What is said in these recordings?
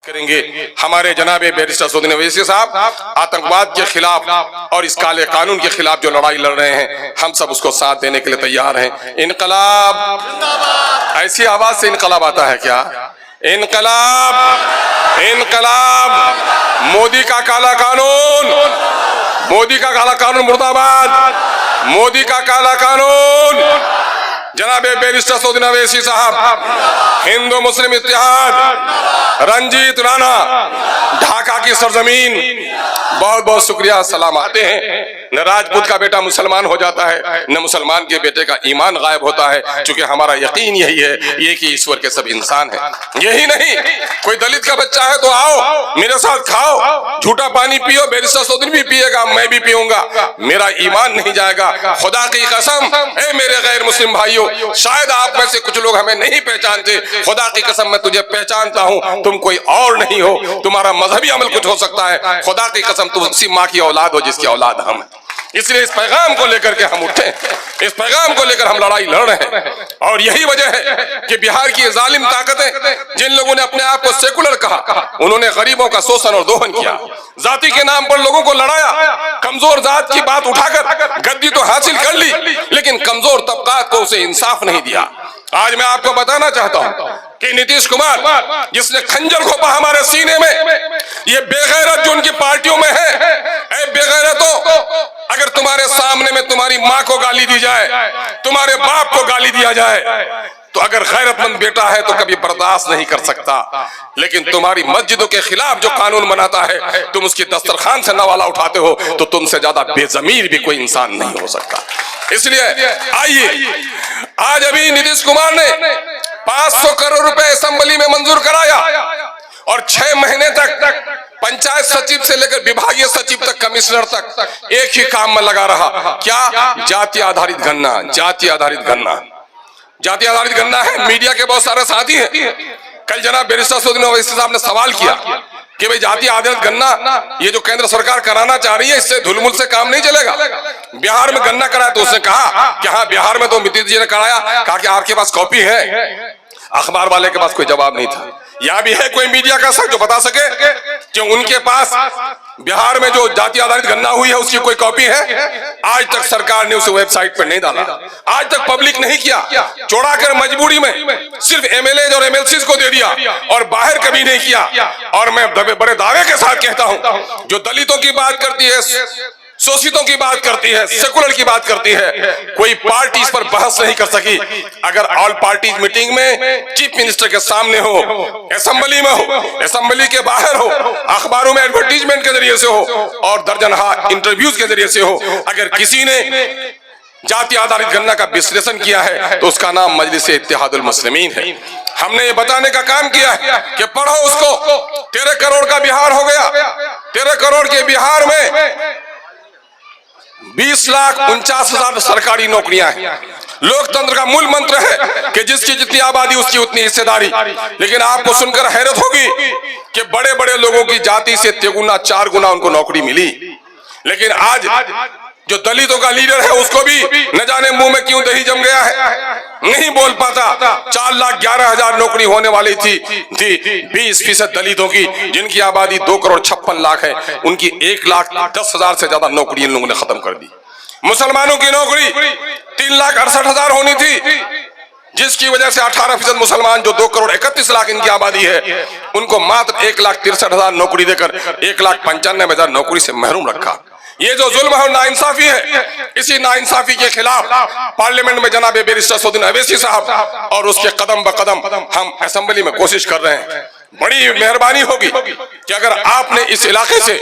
करेंगे। हमारे जनाबे बैरिस्टर सऊदी अवैसी साहब आतंकवाद के खिलाफ और इस काले कानून के खिलाफ जो लड़ाई लड़ रहे हैं, हम सब उसको साथ देने के लिए तैयार हैं। इनकलाब, ऐसी आवाज से इनकलाब आता है क्या? इनकलाब, इनकलाब, मोदी का काला कानून, मोदी का काला कानून मुर्दाबाद, मोदी का काला कानून। जनाबे बैरिस्टर सऊदी अवैसी साहब, हिंदू मुस्लिम इत्तेहाद, रंजीत राणा, ढाका की सरजमीन, बहुत बहुत शुक्रिया, सलाम आते हैं। न राजपूत का बेटा मुसलमान हो जाता है, न मुसलमान के बेटे का ईमान गायब होता है, क्योंकि हमारा यकीन यही है ये कि ईश्वर के सब इंसान हैं। यही नहीं, कोई दलित का बच्चा है तो आओ मेरे साथ खाओ, झूठा पानी पियो, बैरिस्टर सऊदी भी पिएगा, मैं भी पीऊंगा, मेरा ईमान नहीं जाएगा। खुदा की कसम, ए मेरे गैर मुस्लिम भाइयों, शायद आप में से कुछ लोग हमें नहीं पहचानते, खुदा की कसम मैं तुझे पहचानता हूँ, तुम कोई और नहीं हो, तुम्हारा मजहबी अमल कुछ हो सकता है, खुदा की कसम तुम उसी माँ की औलाद हो जिसकी औलाद हम हैं। इसलिए इस पैगाम को लेकर के हम उठे, इस पैगाम को लेकर हम लड़ाई लड़ रहे हैं। और यही वजह है कि बिहार की जालिम ताकतें, जिन लोगों ने अपने आप को सेकुलर कहा, उन्होंने गरीबों का शोषण और दोहन किया, जाति के नाम पर लोगों को लड़ाया, कमजोर जात की बात उठाकर गद्दी तो हासिल कर ली, लेकिन कमजोर तबकात को उसे इंसाफ नहीं दिया। आज मैं आपको बताना चाहता हूं कि नीतीश कुमार, जिसने खंजर घोपा हमारे सीने में, ये बेगैरत जो उनकी पार्टियों में है, ऐ बेगैरतों, अगर तुम्हारे सामने में तुम्हारी माँ को गाली दी जाए, तुम्हारे बाप को गाली दिया जाए, तो अगर गैरतमंद बेटा है तो कभी बर्दाश्त नहीं कर सकता, लेकिन तुम्हारी मस्जिदों के खिलाफ जो कानून बनाता है, तुम उसकी दस्तरखान से नवाला उठाते हो, तो तुमसे ज्यादा बेजमीर भी कोई इंसान नहीं हो सकता। इसलिए आइए, आज अभी नीतीश कुमार ने 500 करोड़ रुपए असेंबली में मंजूर कराया और 6 महीने तक पंचायत सचिव से लेकर विभागीय सचिव तक, कमिश्नर तक एक ही काम में लगा रहा। क्या? जाति आधारित गणना, जाति आधारित गणना, जाति आधारित गणना है। मीडिया के बहुत सारे साथी हैं, कल जनाब बैरिस्टर सऊदी अवैसी साहब ने सवाल किया कि भाई जाति आधारित गणना ये जो केंद्र सरकार कराना चाह रही है, इससे धुलमुल से काम नहीं चलेगा। बिहार में गणना कराया तो उसने कहा कि हाँ बिहार में तो नीतीश जी ने कराया, कहा कि आपके पास कॉपी है? अखबार वाले के पास कोई जवाब नहीं था। या भी है कोई मीडिया का शख्स जो बता सके कि उनके पास बिहार में जो जाति आधारित गणना हुई है उसकी कोई कॉपी है? आज तक सरकार ने उसे वेबसाइट पर नहीं डाला, आज तक पब्लिक नहीं किया, चौड़ा कर मजबूरी में सिर्फ एमएलए और एमएलसी को दे दिया और बाहर कभी नहीं किया। और मैं बड़े दावे के साथ कहता हूं, जो दलितों की बात करती है, शोषितों की बात करती है, सेकुलर की बात करती है, कोई पार्टी इस पर बहस नहीं कर सकी। अगर ऑल पार्टी मीटिंग में चीफ मिनिस्टर के सामने हो, असेंबली में हो, असेंबली के बाहर हो, अखबारों में एडवर्टीजमेंट के जरिए से हो और दर्जनहार इंटरव्यूज के जरिए से हो, अगर किसी ने जाति आधारित गणना का विश्लेषण किया है तो उसका नाम मजलिस इत्तेहादुल मुस्लिमीन है। हमने ये बताने का काम किया है कि पढ़ो उसको। 13 करोड़ का बिहार हो गया, 13 करोड़ के बिहार में 20,49,000 सरकारी नौकरियां हैं। लोकतंत्र का मूल मंत्र है कि जिसकी जितनी आबादी उसकी उतनी हिस्सेदारी। लेकिन आपको सुनकर हैरत होगी कि बड़े बड़े लोगों की जाति से 3 गुना 4 गुना उनको नौकरी मिली, लेकिन आज जो दलितों का लीडर है उसको भी न जाने मुंह में क्यों दही जम गया है, नहीं बोल पाता। 4,11,000 नौकरी होने वाली थी 20% दलितों की, जिनकी आबादी 2,56,00,000 है, उनकी 1,10,000 से ज्यादा नौकरी इन लोगों ने खत्म कर दी। मुसलमानों की नौकरी 3,68,000 होनी थी, जिसकी वजह से 18% मुसलमान जो 2,31,00,000 इनकी आबादी है, उनको मात्र 1,63,000 नौकरी देकर 1,95,000 नौकरी से महरूम रखा। ये जो जुल्म है और नाइंसाफी है, इसी नाइंसाफी के खिलाफ पार्लियामेंट में जनाब बैरिस्टर सऊदी अवैसी साहब और उसके कदम ब कदम हम असेंबली में कोशिश कर रहे हैं। बड़ी मेहरबानी होगी कि अगर आपने इस इलाके से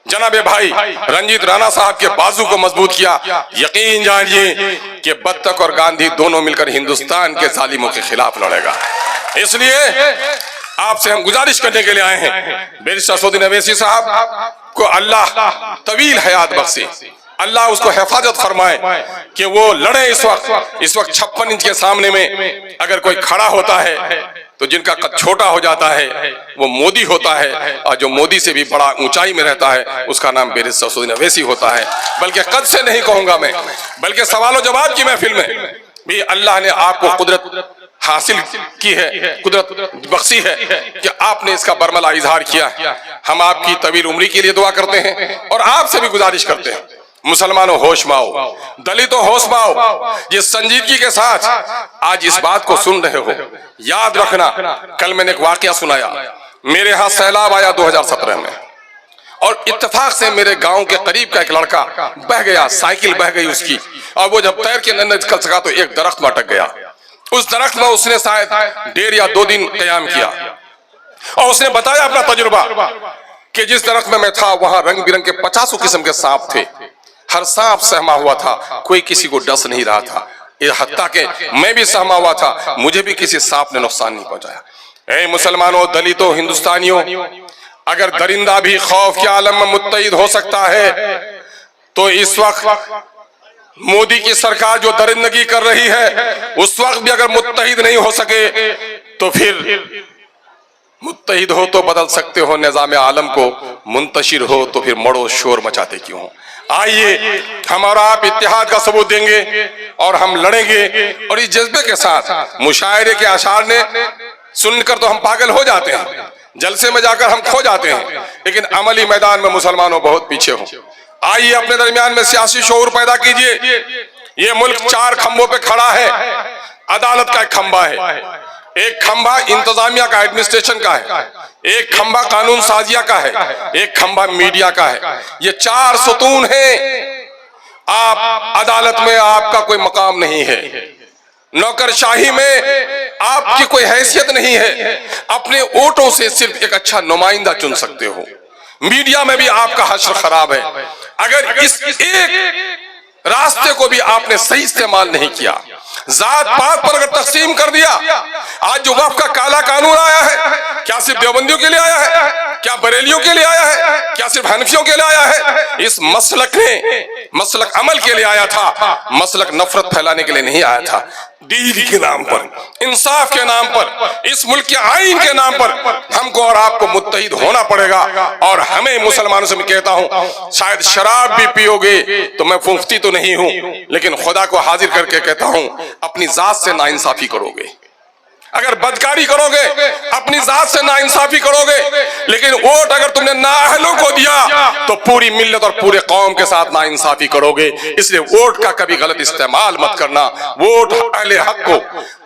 जनाब भाई रंजीत राणा साहब के बाजू को मजबूत किया, यकीन जानिए कि बत्तख और गांधी दोनों मिलकर हिंदुस्तान के जालिमों के खिलाफ लड़ेगा। इसलिए आपसे हम गुजारिश करने के लिए आए हैं, बैरिस्टर सऊदी अवैसी साहब को अल्लाह तवील हयात बख्शे, अल्लाह उसको हिफाजत फरमाए कि वो लड़े। इस वक्त 56 इंच के सामने में अगर कोई खड़ा होता है तो जिनका कद छोटा हो जाता है वो मोदी होता है, और जो मोदी से भी बड़ा ऊंचाई में रहता है उसका नाम बैरिस्टर सऊदी अवैसी होता है। बल्कि कद से नहीं कहूंगा मैं, बल्कि सवालों जवाब की महफिल में भी अल्लाह ने आपको कुदरत हासिल की है, कुदरत बख्शी है कि आपने इसका बरमला इजहार किया। हम आपकी तवील उम्री के लिए दुआ करते हैं और आपसे भी गुजारिश करते हैं, मुसलमानों होश में आओ, दलितों होश में आओ। जिस संजीदगी के साथ आज इस बात को सुन रहे हो, याद रखना, कल मैंने एक वाकया सुनाया। मेरे यहाँ सैलाब आया 2017 में और इत्तेफाक से मेरे गांव के करीब का एक लड़का बह गया, साइकिल बह गई उसकी, और वो जब तैर के न निकल सका तो एक दरख्त में अटक गया। उस दरख्त में उसने शायद 1.5 या 2 दिन क़याम किया और उसने बताया अपना तजुर्बा कि जिस दरख्त में मैं था वहां रंग बिरंग के 50 किस्म के सांप थे। हर सांप सहमा हुआ था, कोई किसी को डस नहीं रहा था। ये हत्ता के मैं भी सहमा हुआ था, मुझे भी किसी सांप ने नुकसान नहीं पहुंचाया। ऐ मुसलमानों, दलितों, हिंदुस्तानियों, अगर दरिंदा भी खौफ के आलम में मुत्तहिद हो सकता है तो इस वक्त मोदी की सरकार जो दरिंदगी कर रही है उस वक्त भी अगर मुत्तहिद नहीं हो सके तो फिर मुत्तहिद हो तो बदल सकते हो निजाम आलम को, मुंतशिर हो तो फिर मड़ो शोर मचाते क्यों हो। आइए हम और आप इत्तेहाद का सबूत देंगे और हम लड़ेंगे। और इस जज्बे के साथ मुशायरे के अशार ने सुनकर तो हम पागल हो जाते हैं, जलसे में जाकर हम खो जाते हैं, लेकिन अमली मैदान में मुसलमानों बहुत पीछे हो। आइए अपने दरमियान में सियासी शऊर पैदा कीजिए। ये मुल्क 4 खंभों पे खड़ा है। अदालत का एक खंभा है, एक खंभा इंतजामिया का, एडमिनिस्ट्रेशन का है, एक खंभा कानून साजिया का है, एक खंभा मीडिया का है। ये 4 सुतून हैं। आप अदालत में आपका कोई मकाम नहीं है, नौकरशाही में आपकी कोई हैसियत नहीं है, अपने वोटों से सिर्फ एक अच्छा नुमाइंदा चुन सकते हो। मीडिया में भी आपका हश्र खराब है। अगर इस एक रास्ते को भी आपने सही इस्तेमाल नहीं किया, जात पात पर अगर तकसीम कर दिया, आज जो वक्फ का काला कानून आया है क्या सिर्फ देवबंदियों के लिए आया है, क्या बरेलियों के लिए आया है, क्या सिर्फ हनफियों के लिए आया है? इस मसलक ने मसलक अमल के लिए आया था, मसलक नफरत फैलाने के लिए नहीं आया था। दीन के नाम पर, इंसाफ के नाम पर, इस मुल्क के आईन के नाम पर हमको और आपको मुत्तहिद होना पड़ेगा। और हमें मुसलमानों से मैं कहता हूं, शायद शराब भी पियोगे तो मैं मुफ्ती तो नहीं हूं, लेकिन खुदा को हाजिर करके कहता हूं, अपनी जात से नाइंसाफी करोगे। अगर बदकारी करोगे अपनी जात से नाइंसाफी करोगे, लेकिन वोट अगर तुमने नाअहलों को दिया तो पूरी मिल्लत और पूरे कौम के साथ नाइंसाफी करोगे। इसलिए वोट का कभी गलत इस्तेमाल मत करना। वोट अहले हक को,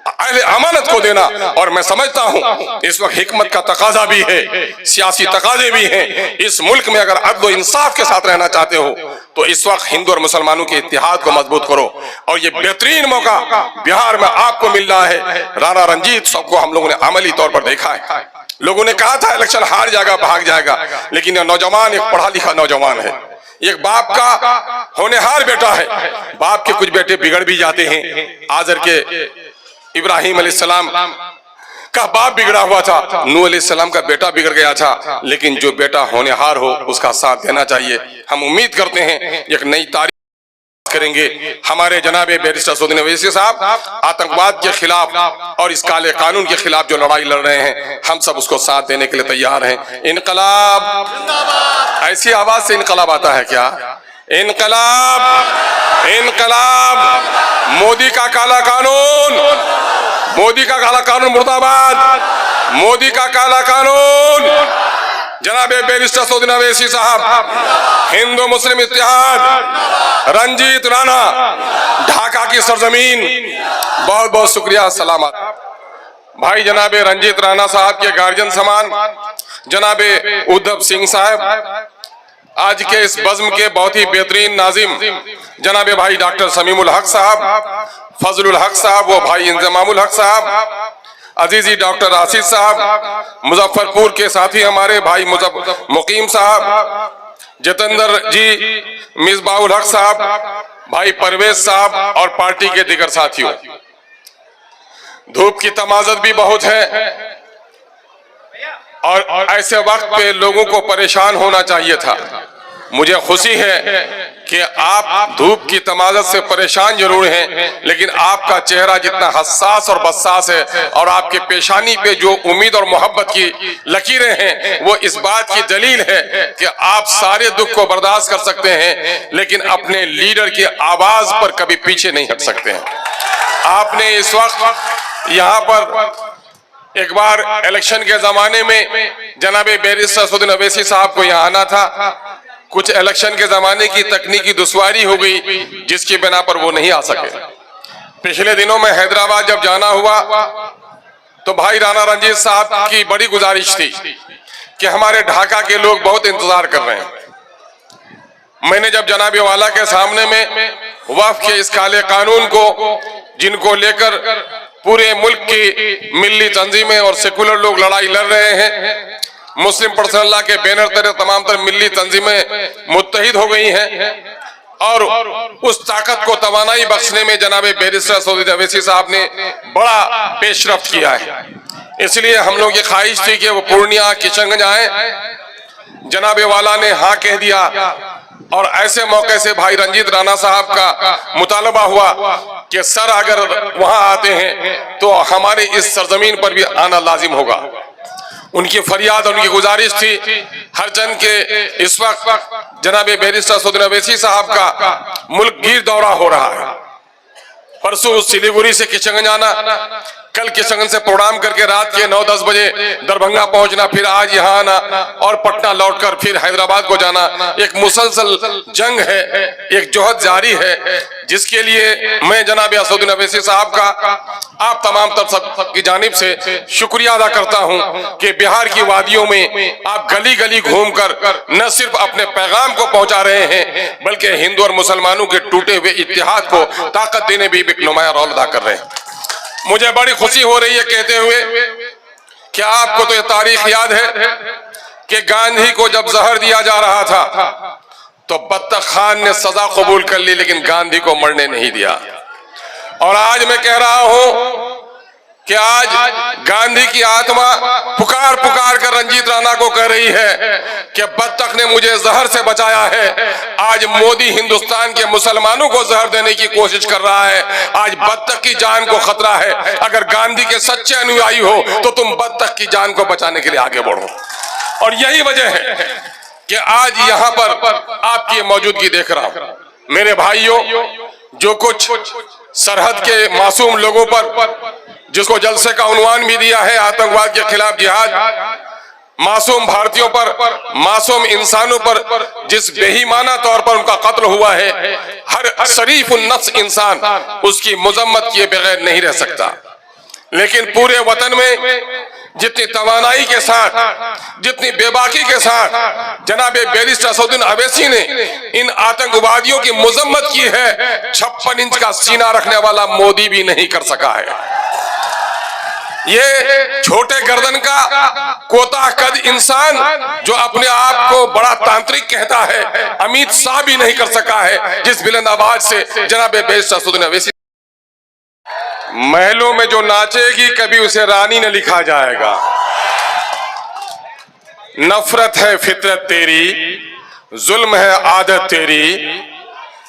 अहले अमानत को देना। और मैं समझता हूं इस वक्त हिकमत का तकाजा भी है, सियासी तकाजे भी हैं। इस मुल्क में अगर अदल और इंसाफ के साथ रहना चाहते हो तो इस वक्त हिंदू और मुसलमानों के इत्तेहाद को मजबूत करो। और ये बेहतरीन मौका बिहार में आपको मिल रहा है। राणा रंजीत सबको हम लोगों ने अमली तौर पर देखा है। लोगों ने कहा था इलेक्शन हार जाएगा, भाग जाएगा, लेकिन यह नौजवान एक पढ़ा लिखा नौजवान है, एक बाप का होनहार बेटा है। बाप के कुछ बेटे बिगड़ भी जाते हैं। आजर के इब्राहिम अलैहिस्सलाम का बाप बिगड़ा हुआ था, नूह अलैहिस्सलाम का बेटा बिगड़ गया था, लेकिन जो बेटा होनहार हो उसका साथ देना चाहिए। हम उम्मीद करते हैं एक नई तारीख करेंगे। हमारे जनाबे बैरिस्टर सऊदी अवैसी साहब आतंकवाद के खिलाफ और इस काले कानून के खिलाफ जो लड़ाई लड़ रहे हैं, हम सब उसको साथ देने के लिए तैयार हैं। इनकलाब, ऐसी आवाज से इनकलाब आता है क्या? इनकलाब, इनकलाब, मोदी का काला कानून, मोदी का काला कानून मुर्दाबाद, मोदी का काला कानून। जनाबे बैरिस्टर सऊदी अवैसी साहब, हिंदू मुस्लिम इत्तेहाद, रंजीत राणा, ढाका की सरजमीन, बहुत बहुत शुक्रिया, सलामत। भाई जनाबे रंजीत राणा साहब के गार्जियन समान जनाबे उद्धव सिंह साहब, आज के इस बज़्म के बहुत ही बेहतरीन नाजिम जनाबे भाई डॉक्टर समीमुल हक साहब, फजलुल हक साहब, वो भाई इंजमामुल हक साहब, अजीजी डॉक्टर आसिफ साहब, मुजफ्फरपुर के साथी हमारे भाई मुकीम साहब, जितेंद्र जी, मिसबाउल हक साहब, भाई परवेज साहब और पार्टी के दिगर साथियों। धूप की तमाज़त भी बहुत है और ऐसे वक्त पे लोगों को परेशान होना चाहिए था। मुझे खुशी है कि आप धूप की तमाज़त से परेशान जरूर हैं, लेकिन आपका चेहरा जितना हसास और बस्सास है और आपके पेशानी पे जो उम्मीद और मोहब्बत की लकीरें हैं, वो इस बात की दलील है कि आप सारे दुख को बर्दाश्त कर सकते हैं, लेकिन अपने लीडर की आवाज पर कभी पीछे नहीं हट सकते हैं। आपने इस वक्त यहाँ पर एक बार इलेक्शन के जमाने में जनाब बैरिस्टर असदुद्दीन अवैसी साहब को यहाँ आना था। कुछ इलेक्शन के जमाने की तकनीकी दुश्वारी हो गई, जिसकी बिना पर वो नहीं आ सके। पिछले दिनों में हैदराबाद जब जाना हुआ तो भाई राणा रंजीत साहब की बड़ी गुजारिश थी कि हमारे ढाका के लोग बहुत इंतजार कर रहे हैं। मैंने जब जनाब वाला के सामने में वक्फ के इस काले कानून को, जिनको लेकर पूरे मुल्क की मिल्ली तंजीमें और सेकुलर लोग लड़ाई लड़ रहे हैं, मुस्लिम पर्सनल लॉ के बैनर तले तमाम तर मिल्ली तंजीमें मुत्तहिद हो गई हैं और उस ताकत को तवानाई बख्शने में जनाब बैरिस्टर असदुद्दीन अवैसी साहब ने बड़ा पेशरफ्त किया है। इसलिए हम लोग ये ख्वाहिश थी कि वो पूर्णिया किशनगंज आए। जनाब वाला ने हाँ कह दिया और ऐसे मौके से भाई रंजीत राणा साहब का मुतालबा हुआ कि सर अगर वहां आते हैं तो हमारे इस सरजमीन पर भी आना लाजिम होगा। उनकी फरियाद और उनकी गुजारिश थी। हर जन के इस वक्त जनाब बैरिस्टर असदुद्दीन अवैसी साहब का मुल्क गिर दौरा हो रहा है। परसों सिलीगुड़ी से किशनगंज आना, कल किशनगंज से प्रोग्राम करके रात के 9-10 बजे दरभंगा पहुंचना, फिर आज यहाँ आना और पटना लौटकर फिर हैदराबाद को जाना। एक मुसलसल जंग है, एक जोहद जारी है, जिसके लिए मैं जनाब असदुद्दीन अवैसी साहब का आप तमाम सबकी जानिब से शुक्रिया अदा करता हूं कि बिहार की वादियों में आप गली गली घूमकर न सिर्फ अपने पैगाम को पहुंचा रहे हैं, बल्कि हिंदू और मुसलमानों के टूटे हुए इत्तेहाद को ताकत देने भी एक नुमाया रोल अदा कर रहे हैं। मुझे बड़ी खुशी हो रही है कहते हुए कि आपको तो यह तारीख याद है कि गांधी को जब जहर दिया जा रहा था तो बत्तख खान ने सजा कबूल कर ली, लेकिन गांधी को मरने नहीं दिया। और आज मैं कह रहा हूं कि आज गांधी की आत्मा पुकार पुकार कर रंजीत राणा को कह रही है कि बत्तख ने मुझे जहर से बचाया है। आज मोदी हिंदुस्तान के मुसलमानों को जहर देने की कोशिश कर रहा है। आज बत्तख की जान को खतरा है। अगर गांधी के सच्चे अनुयायी हो तो तुम बत्तख की जान को बचाने के लिए आगे बढ़ो। और यही वजह है कि आज यहाँ पर आपकी मौजूदगी देख रहा हूं। मेरे भाइयों, जो कुछ सरहद के मासूम लोगों पर, जिसको जलसे का उन्वान भी दिया है आतंकवाद के खिलाफ जिहाद, मासूम भारतीयों पर, मासूम इंसानों पर जिस बेईमाना तौर पर उनका कत्ल हुआ है, हर शरीफ नफ्स इंसान उसकी मजम्मत किए बगैर नहीं रह सकता। लेकिन पूरे वतन में जितनी तवानाई के साथ, जितनी बेबाकी के साथ जनाब बैरिस्टर असदुद्दीन अवैसी ने इन आतंकवादियों की मजम्मत की है, 56 इंच का सीना रखने वाला मोदी भी नहीं कर सका है। ये छोटे गर्दन का कोता कद इंसान जो अपने आप को बड़ा तांत्रिक कहता है, अमित शाह भी नहीं कर सका है, जिस बुलंद आवाज से जनाब बैरिस्टर असदुद्दीन अवैसी। महलों में जो नाचेगी कभी उसे रानी न लिखा जाएगा। नफरत है फितरत तेरी, जुल्म है आदत तेरी,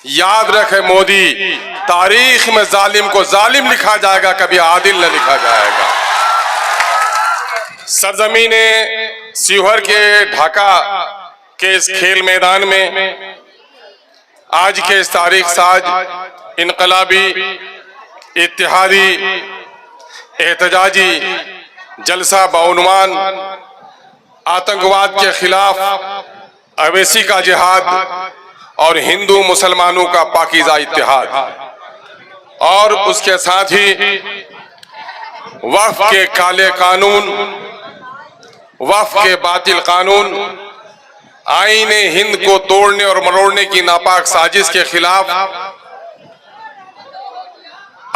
याद रखे मोदी तारीख में जालिम को जालिम लिखा जाएगा, कभी आदिल न लिखा जाएगा। सरजमीने शिवहर के ढाका के इस खेल मैदान में आज के इस तारीख साज इनकलाबी इत्तिहादी एहतजाजी जलसा बउनवान आतंकवाद के खिलाफ अवैसी का जिहाद और हिंदू मुसलमानों का पाकीज़ा इत्तिहाद, और उसके साथ ही वक्फ के काले कानून, वक्फ के बातिल कानून, आईने हिंद को तोड़ने और मरोड़ने की नापाक साजिश के खिलाफ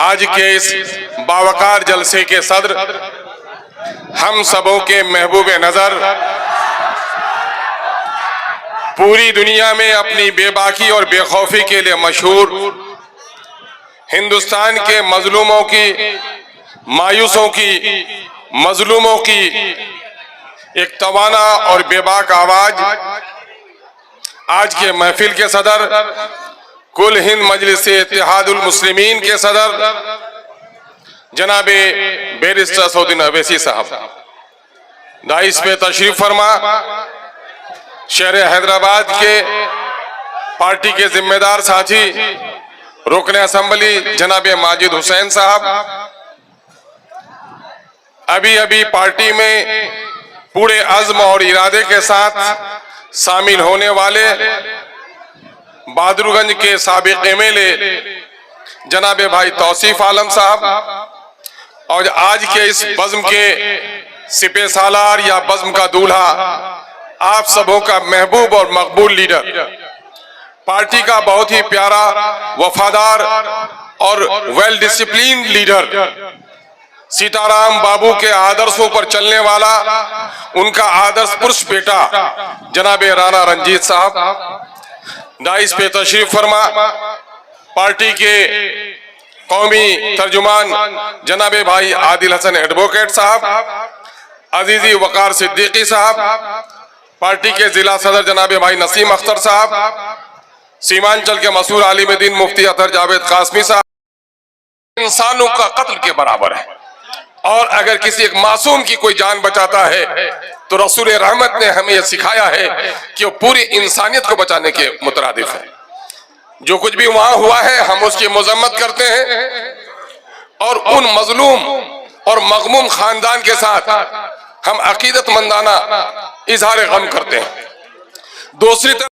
आज के इस बावकार जलसे के सदर, हम सबों के महबूब नजर, पूरी दुनिया में अपनी बेबाकी और बेखौफी के लिए मशहूर, हिंदुस्तान के मजलूमों की, मायूसों की, मजलूमों की एक तवाना और बेबाक आवाज, आज के महफिल के सदर, कुल हिंद मजलिस इत्तेहादुल मुस्लिमीन के सदर जनाबे बैरिस्टर असदुद्दीन अवैसी साहब, दाइस पे तशरीफ फरमा, शहर हैदराबाद के पार्टी के जिम्मेदार साथी रुकन असम्बली जनाबे माजिद हुसैन साहब, अभी अभी पार्टी में पूरे अज़्म और इरादे के साथ शामिल होने वाले बहादुरगंज के साबिक एमएलए जनाबे भाई तौसीफ आलम साहब और आज के इस बज़्म के सिपे सालार या बज़्म का दूल्हा, आप सबों का महबूब और मकबूल लीडर, पार्टी का बहुत ही प्यारा, वफादार और वेल डिसिप्लिन लीडर, सीताराम बाबू के आदर्शों पर चलने वाला उनका आदर्श पुरुष बेटा जनाबे राणा रंजीत साहब डाइस पे तशरीफ फरमा, पार्टी के कौमी तर्जुमान जनाबे भाई आदिल हसन एडवोकेट साहब, अजीजी वकार सिद्दीकी साहब, पार्टी के जिला सदर जनाबे भाई नसीम अख्तर साहब, सीमांचल के मशहूर आलिम दीन मुफ्ती अतर जावेद कासमी साहब, इंसानों का कत्ल के बराबर है और अगर किसी एक मासूम की कोई जान बचाता है तो रसूल रहमत ने हमें यह सिखाया है कि वो पूरी इंसानियत को बचाने के मुतरादिफ है। जो कुछ भी वहां हुआ है हम उसकी मजम्मत करते हैं और उन मजलूम और मगमूम खानदान के साथ हम अकीदतमंदाना इजहार गम करते हैं। दूसरी तरफ